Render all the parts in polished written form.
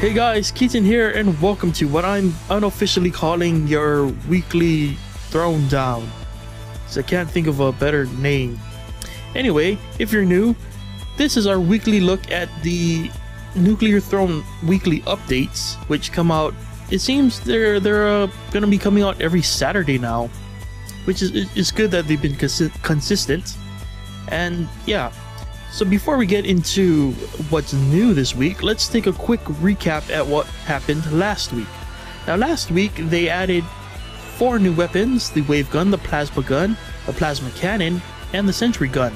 Hey guys, Keaton here, and welcome to what I'm unofficially calling your weekly Thrown Down. So I can't think of a better name. Anyway, if you're new, this is our weekly look at the Nuclear Throne weekly updates, which come out. It seems they're gonna be coming out every Saturday now, which is good that they've been consistent. And yeah. So before we get into what's new this week, let's take a quick recap at what happened last week. Now last week they added 4 new weapons: the wave gun, the plasma gun, the plasma cannon, and the sentry gun.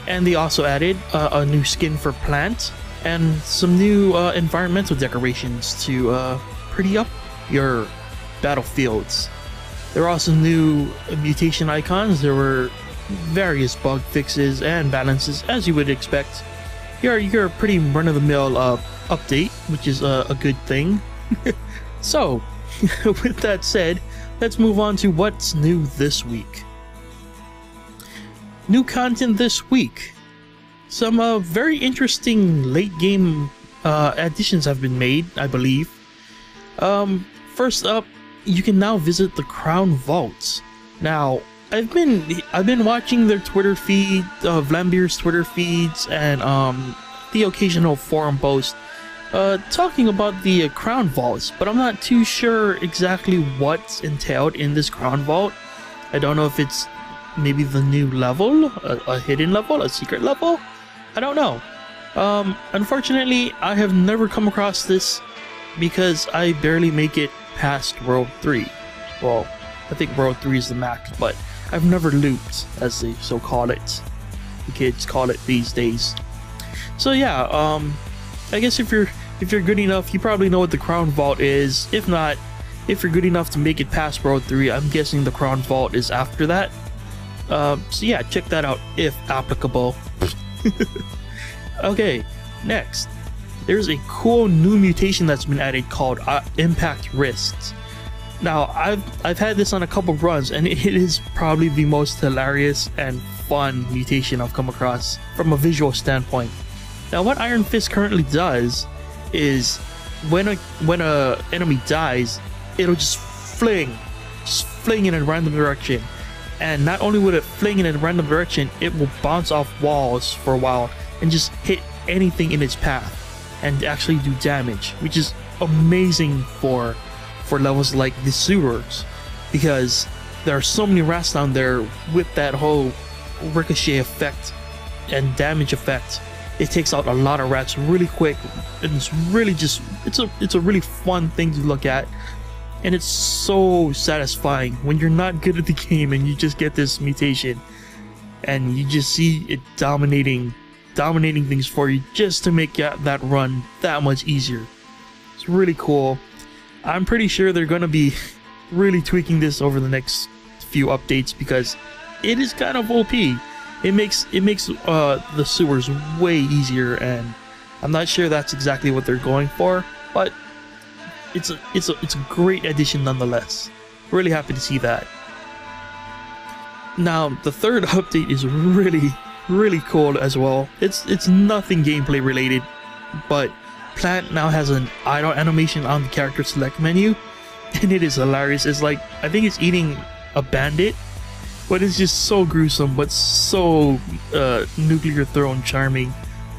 And they also added a new skin for Plant and some new environmental decorations to pretty up your battlefields. There are also new mutation icons. There were various bug fixes and balances, as you would expect. You're a pretty run-of-the-mill update, which is a good thing. So, with that said, let's move on to what's new this week. New content this week. Some very interesting late-game additions have been made, I believe. First up, you can now visit the Crown Vaults. Now, I've been watching their Twitter feed, Vlambeer's Twitter feeds, and the occasional forum post talking about the Crown Vaults, but I'm not too sure exactly what's entailed in this Crown Vault. I don't know if it's maybe the new level, a hidden level, a secret level. I don't know. Unfortunately, I have never come across this because I barely make it past World 3. Well, I think World 3 is the max, but I've never looped, as they so call it. The kids call it these days. So yeah, I guess if you're good enough, you probably know what the Crown Vault is. If not, if you're good enough to make it past World 3, I'm guessing the Crown Vault is after that. So yeah, check that out if applicable. Okay, next, there's a cool new mutation that's been added called Impact Wrists. Now, I've had this on a couple runs, and it is probably the most hilarious and fun mutation I've come across from a visual standpoint. Now, what Iron Fist currently does is when a enemy dies, it'll just fling in a random direction. And not only would it fling in a random direction, it will bounce off walls for a while and just hit anything in its path and actually do damage, which is amazing for levels like the sewers, because there are so many rats down there with that whole ricochet effect and damage effect. It takes out a lot of rats really quick, and it's really just it's a really fun thing to look at, and it's so satisfying when you're not good at the game and you just get this mutation and you just see it dominating things for you just to make that run that much easier. It's really cool. I'm pretty sure they're gonna be really tweaking this over the next few updates because it is kind of OP. It makes the sewers way easier, and I'm not sure that's exactly what they're going for, but it's a great addition nonetheless. Really happy to see that. Now the third update is really cool as well. It's nothing gameplay related, but Plant now has an idle animation on the character select menu, and it is hilarious. It's like, I think it's eating a bandit, but it's just so gruesome but so Nuclear Throne charming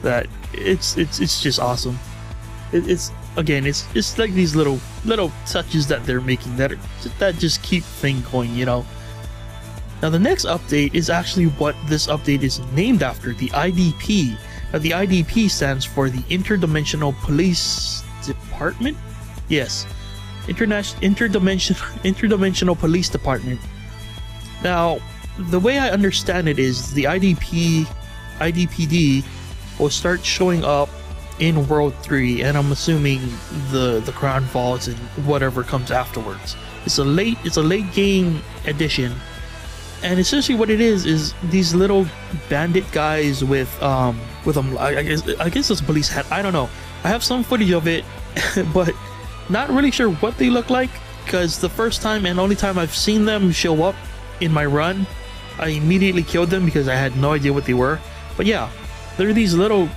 that it's just awesome. It's like these little touches that they're making that just keep things going, you know. Now the next update is actually what this update is named after, the I.D.P. Now the I.D.P. stands for the Interdimensional Police Department? Yes, Interdimensional Police Department. Now, the way I understand it is the I.D.P.D. will start showing up in World 3, and I'm assuming the Crown Vaults and whatever comes afterwards. It's a late game addition. And essentially what it is these little bandit guys with I guess it's a police hat. I don't know. I have some footage of it, but not really sure what they look like, because the first time and only time I've seen them show up in my run, I immediately killed them because I had no idea what they were. But yeah, they're these little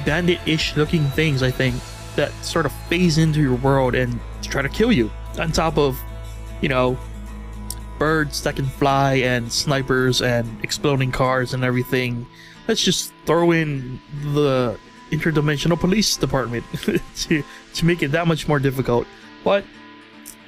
bandit-ish looking things, I think. that sort of phase into your world and try to kill you. On top of, you know, birds that can fly and snipers and exploding cars and everything. Let's just throw in the Interdimensional Police Department to make it that much more difficult. But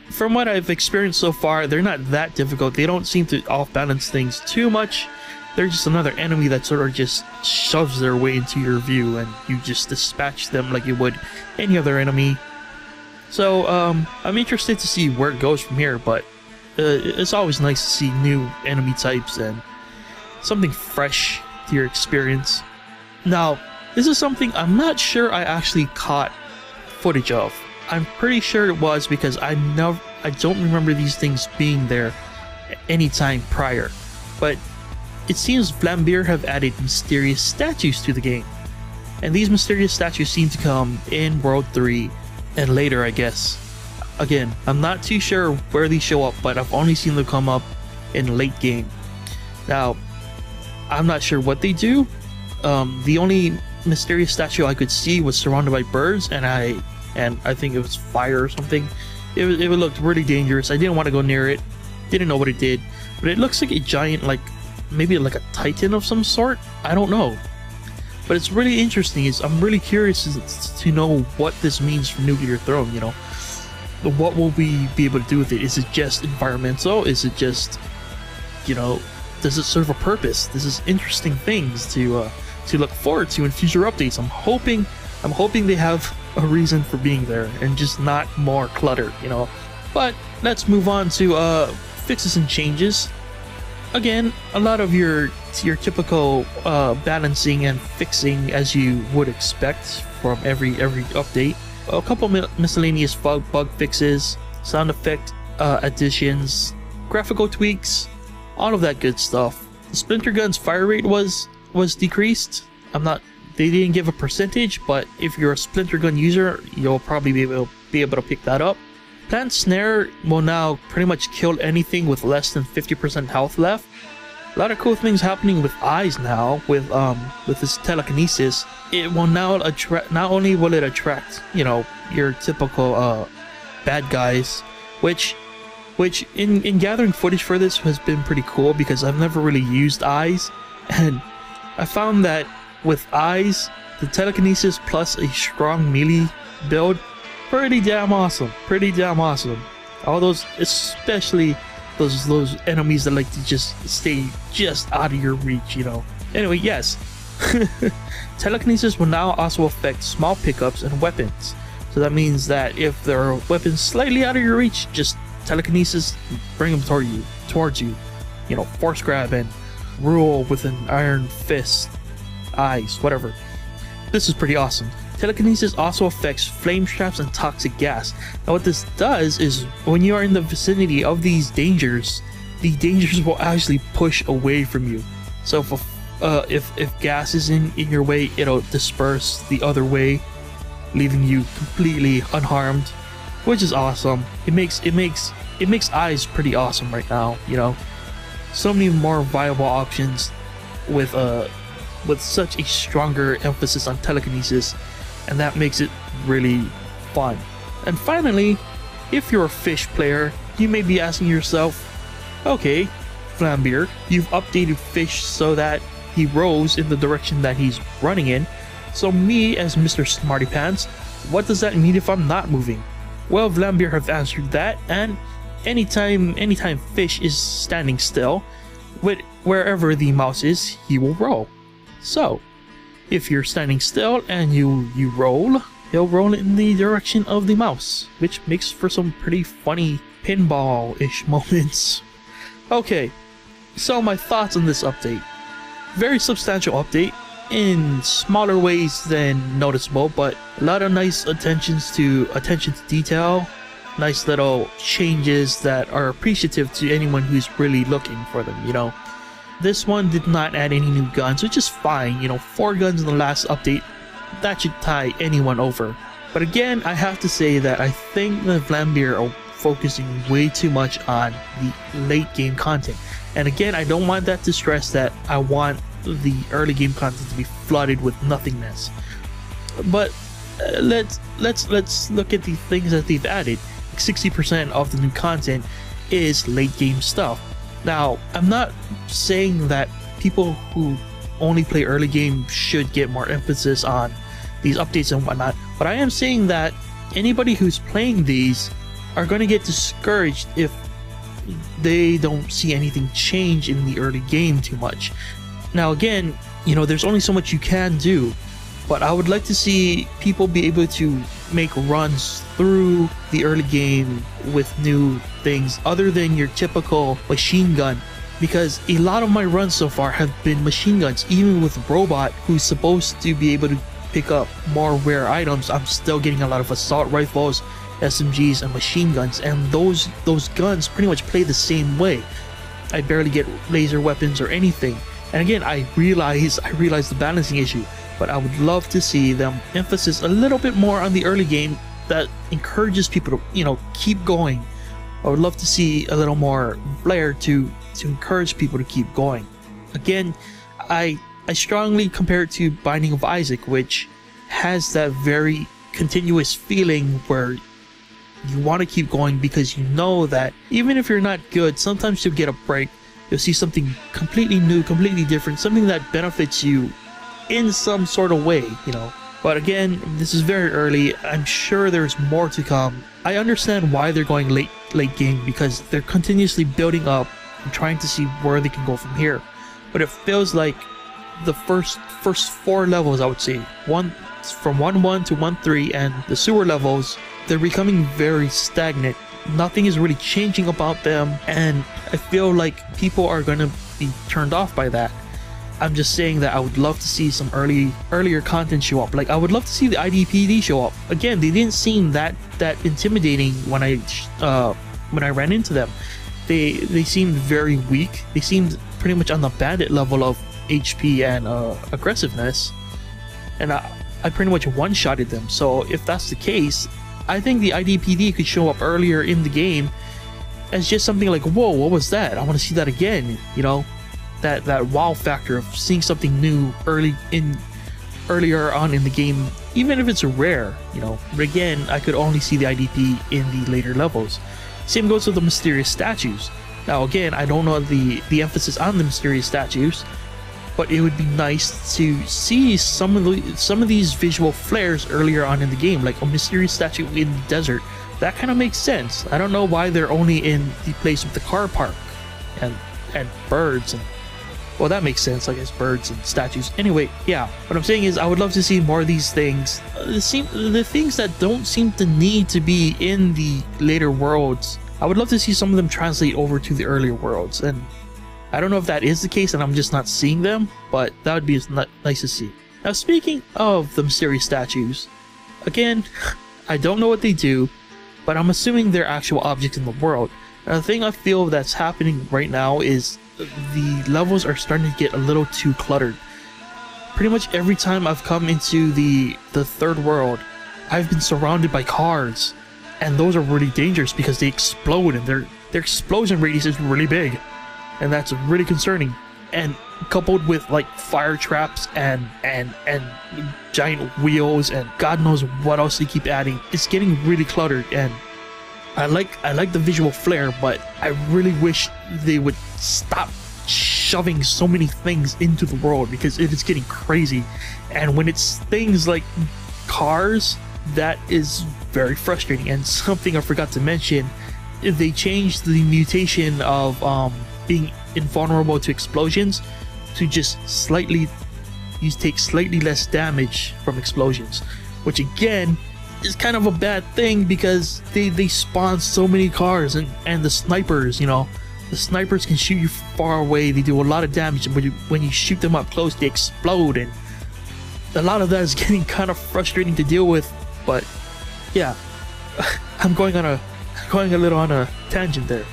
from what I've experienced so far, they're not that difficult. They don't seem to off-balance things too much. They're just another enemy that sort of just shoves their way into your view, and you just dispatch them like you would any other enemy. So I'm interested to see where it goes from here, but it's always nice to see new enemy types and something fresh to your experience. Now, this is something I'm not sure I actually caught footage of. I'm pretty sure it was because I don't remember these things being there any time prior. But it seems Vlambeer have added mysterious statues to the game. And these mysterious statues seem to come in World 3 and later, I guess. Again, I'm not too sure where these show up, but I've only seen them come up in late game. Now, I'm not sure what they do. The only mysterious statue I could see was surrounded by birds, and I think it was fire or something. It looked really dangerous. I didn't want to go near it. Didn't know what it did, but it looks like a giant, like maybe like a titan of some sort. I don't know, but it's really interesting. I'm really curious to know what this means for Nuclear Throne. You know, what will we be able to do with it? Is it just environmental? Is it just, you know, does it serve a purpose? This is interesting things to look forward to in future updates. I'm hoping they have a reason for being there and just not more clutter, you know. But let's move on to fixes and changes. Again, a lot of your typical balancing and fixing as you would expect from every update. A couple miscellaneous bug fixes, sound effect additions, graphical tweaks, all of that good stuff. The Splinter Gun's fire rate was decreased. They didn't give a percentage, but if you're a Splinter Gun user, you'll probably be able to pick that up. Plant Snare will now pretty much kill anything with less than 50% health left. A lot of cool things happening with eyes now, with this telekinesis. It will now attract, not only will it attract, you know, your typical bad guys, which in gathering footage for this has been pretty cool because I've never really used eyes, and I found that with eyes, the telekinesis plus a strong melee build, pretty damn awesome. All those, especially those enemies that like to just stay just out of your reach, you know. Anyway, yes. Telekinesis will now also affect small pickups and weapons. So that means that if there are weapons slightly out of your reach, just telekinesis, bring them towards you. You know, force grab and rule with an iron fist, eyes, whatever. This is pretty awesome. Telekinesis also affects flame traps and toxic gas. Now what this does is when you are in the vicinity of these dangers, the dangers will actually push away from you. So if gas is in your way, it'll disperse the other way, leaving you completely unharmed, which is awesome. It makes eyes pretty awesome right now, you know. So many more viable options with such a stronger emphasis on telekinesis, and that makes it really fun. And finally, if you're a fish player, you may be asking yourself, okay, Vlambeer, you've updated fish so that he rows in the direction that he's running in. So me, as Mr. Smarty Pants, what does that mean if I'm not moving? Well, Vlambeer have answered that, and anytime fish is standing still, wherever the mouse is, he will roll. So, if you're standing still and you roll, he'll roll in the direction of the mouse, which makes for some pretty funny pinball-ish moments. Okay, so my thoughts on this update. Very substantial update, in smaller ways than noticeable, but a lot of nice attention to detail, nice little changes that are appreciative to anyone who's really looking for them, you know. This one did not add any new guns, which is fine, you know. 4 guns in the last update, that should tie anyone over. But again, I have to say that I think the Vlambeer are focusing way too much on the late game content. And again, I don't want that to stress that I want the early game content to be flooded with nothingness. But let's look at the things that they've added. 60% of the new content is late game stuff. Now, I'm not saying that people who only play early game should get more emphasis on these updates and whatnot, but I am saying that anybody who's playing these are going to get discouraged if they don't see anything change in the early game too much. Now again, you know, there's only so much you can do, but I would like to see people be able to make runs through the early game with new things other than your typical machine gun, because a lot of my runs so far have been machine guns. Even with Robot, who's supposed to be able to pick up more rare items, I'm still getting a lot of assault rifles, SMGs, and machine guns, and those guns pretty much play the same way. I barely get laser weapons or anything. And again, I realize the balancing issue, but I would love to see them emphasis a little bit more on the early game that encourages people to, you know, keep going. I would love to see a little more flair to encourage people to keep going. Again, I strongly compare it to Binding of Isaac, which has that very continuous feeling where you want to keep going because you know that even if you're not good, sometimes you'll get a break. You'll see something completely new, completely different, something that benefits you in some sort of way, you know. But again, this is very early. I'm sure there's more to come. I understand why they're going late game, because they're continuously building up and trying to see where they can go from here. But it feels like the first 4 levels, I would say, from 1-1 to 1-3, and the sewer levels, they're becoming very stagnant. Nothing is really changing about them, and I feel like people are gonna be turned off by that. I'm just saying that I would love to see some earlier content show up. Like, I would love to see the I.D.P.D show up. Again, they didn't seem that intimidating when I ran into them. They seemed very weak. They seemed pretty much on the bandit level of HP and aggressiveness, and I pretty much one-shotted them. So if that's the case, I think the I.D.P.D could show up earlier in the game as just something like, whoa, what was that? I want to see that again, you know? That wow factor of seeing something new earlier on in the game, even if it's rare, you know. But again, I could only see the I.D.P in the later levels. Same goes with the mysterious statues. Now again, I don't know the emphasis on the mysterious statues, but it would be nice to see some of these visual flares earlier on in the game, like a mysterious statue in the desert. That kind of makes sense. I don't know why they're only in the place with the car park and birds, and well, that makes sense, I guess, birds and statues. Anyway, yeah, what I'm saying is I would love to see more of these things. The things that don't seem to need to be in the later worlds, I would love to see some of them translate over to the earlier worlds, and I don't know if that is the case and I'm just not seeing them, but that would be nice to see. Now, speaking of the mysterious statues, again, I don't know what they do, but I'm assuming they're actual objects in the world. Now, the thing I feel that's happening right now is the levels are starting to get a little too cluttered. Pretty much every time I've come into the third world, I've been surrounded by cars, and those are really dangerous because they explode, and their explosion radius is really big, and that's really concerning. And coupled with like fire traps and giant wheels and God knows what else they keep adding, it's getting really cluttered. And I like the visual flair, but I really wish they would stop shoving so many things into the world, because it is getting crazy. And when it's things like cars, that is very frustrating. And something I forgot to mention, they changed the mutation of being invulnerable to explosions to just you take slightly less damage from explosions, which again is kind of a bad thing because they spawn so many cars, and the snipers, you know, the snipers can shoot you far away. They do a lot of damage, and when you shoot them up close, they explode, and a lot of that is getting kind of frustrating to deal with. But yeah, I'm going a little on a tangent there.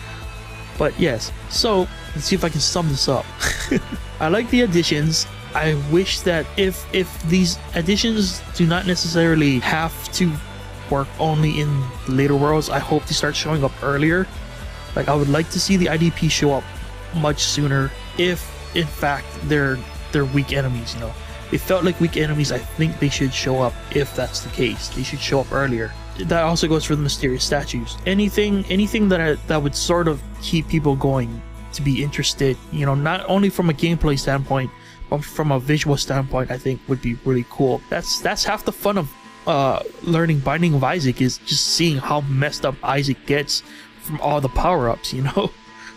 But yes, so let's see if I can sum this up. I like the additions. I wish that if these additions do not necessarily have to work only in later worlds, I hope they start showing up earlier. Like, I would like to see the I.D.P show up much sooner if in fact they're weak enemies, you know. they felt like weak enemies, I think they should show up. If that's the case, they should show up earlier. That also goes for the mysterious statues. Anything that would sort of keep people going to be interested, you know, not only from a gameplay standpoint, but from a visual standpoint, I think would be really cool. That's half the fun of learning Binding of Isaac, is just seeing how messed up Isaac gets from all the power-ups, you know.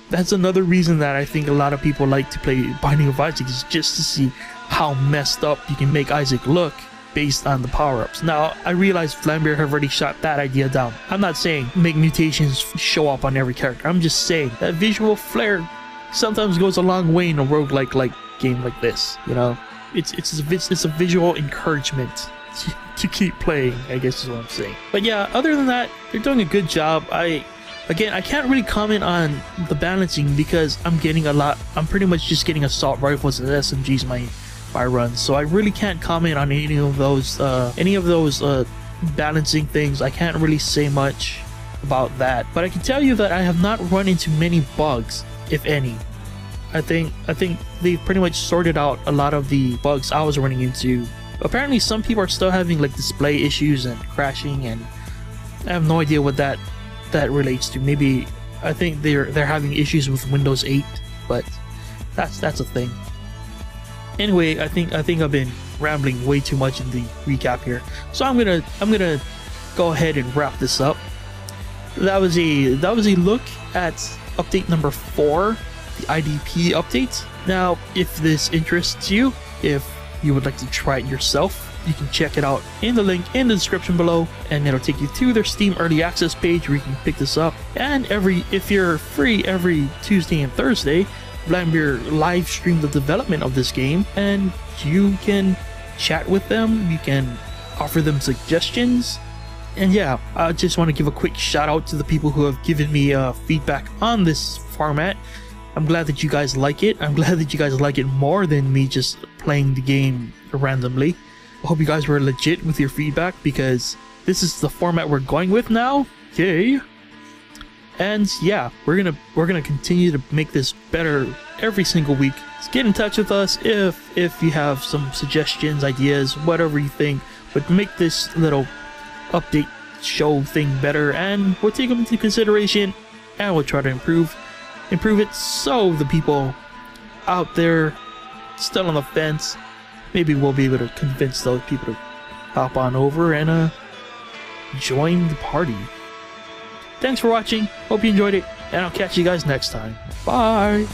That's another reason that I think a lot of people like to play Binding of Isaac, is just to see how messed up you can make Isaac look based on the power-ups. Now, I realize Vlambeer have already shot that idea down. I'm not saying make mutations show up on every character. I'm just saying that visual flair sometimes goes a long way in a roguelike-like game like this, you know. It's a visual encouragement to keep playing, I guess is what I'm saying. But yeah, other than that, they're doing a good job. Again, I can't really comment on the balancing because I'm pretty much just getting assault rifles and SMGs my runs, so I really can't comment on any of those balancing things. I can't really say much about that, but I can tell you that I have not run into many bugs, if any. I think they've pretty much sorted out a lot of the bugs I was running into. Apparently some people are still having like display issues and crashing, and I have no idea what that relates to. Maybe I think they're having issues with Windows 8, but that's a thing. Anyway, I think I've been rambling way too much in the recap here, so I'm gonna go ahead and wrap this up. That was a look at update number 4, the I.D.P.D update. Now, if this interests you, if you would like to try it yourself, you can check it out in the link in the description below, and it'll take you to their Steam Early Access page where you can pick this up. And if you're free every Tuesday and Thursday, Vlambeer live stream the development of this game, and you can chat with them, you can offer them suggestions. And yeah, I just want to give a quick shout out to the people who have given me feedback on this format. I'm glad that you guys like it. I'm glad that you guys like it more than me just playing the game randomly. I hope you guys were legit with your feedback, because this is the format we're going with now. Yay! And yeah, we're gonna continue to make this better every single week. So get in touch with us if you have some suggestions, ideas, whatever you think, but make this little update show thing better, and we'll take them into consideration, and we'll try to improve it, so the people out there still on the fence, maybe we'll be able to convince those people to hop on over and join the party. Thanks for watching, hope you enjoyed it, and I'll catch you guys next time. Bye!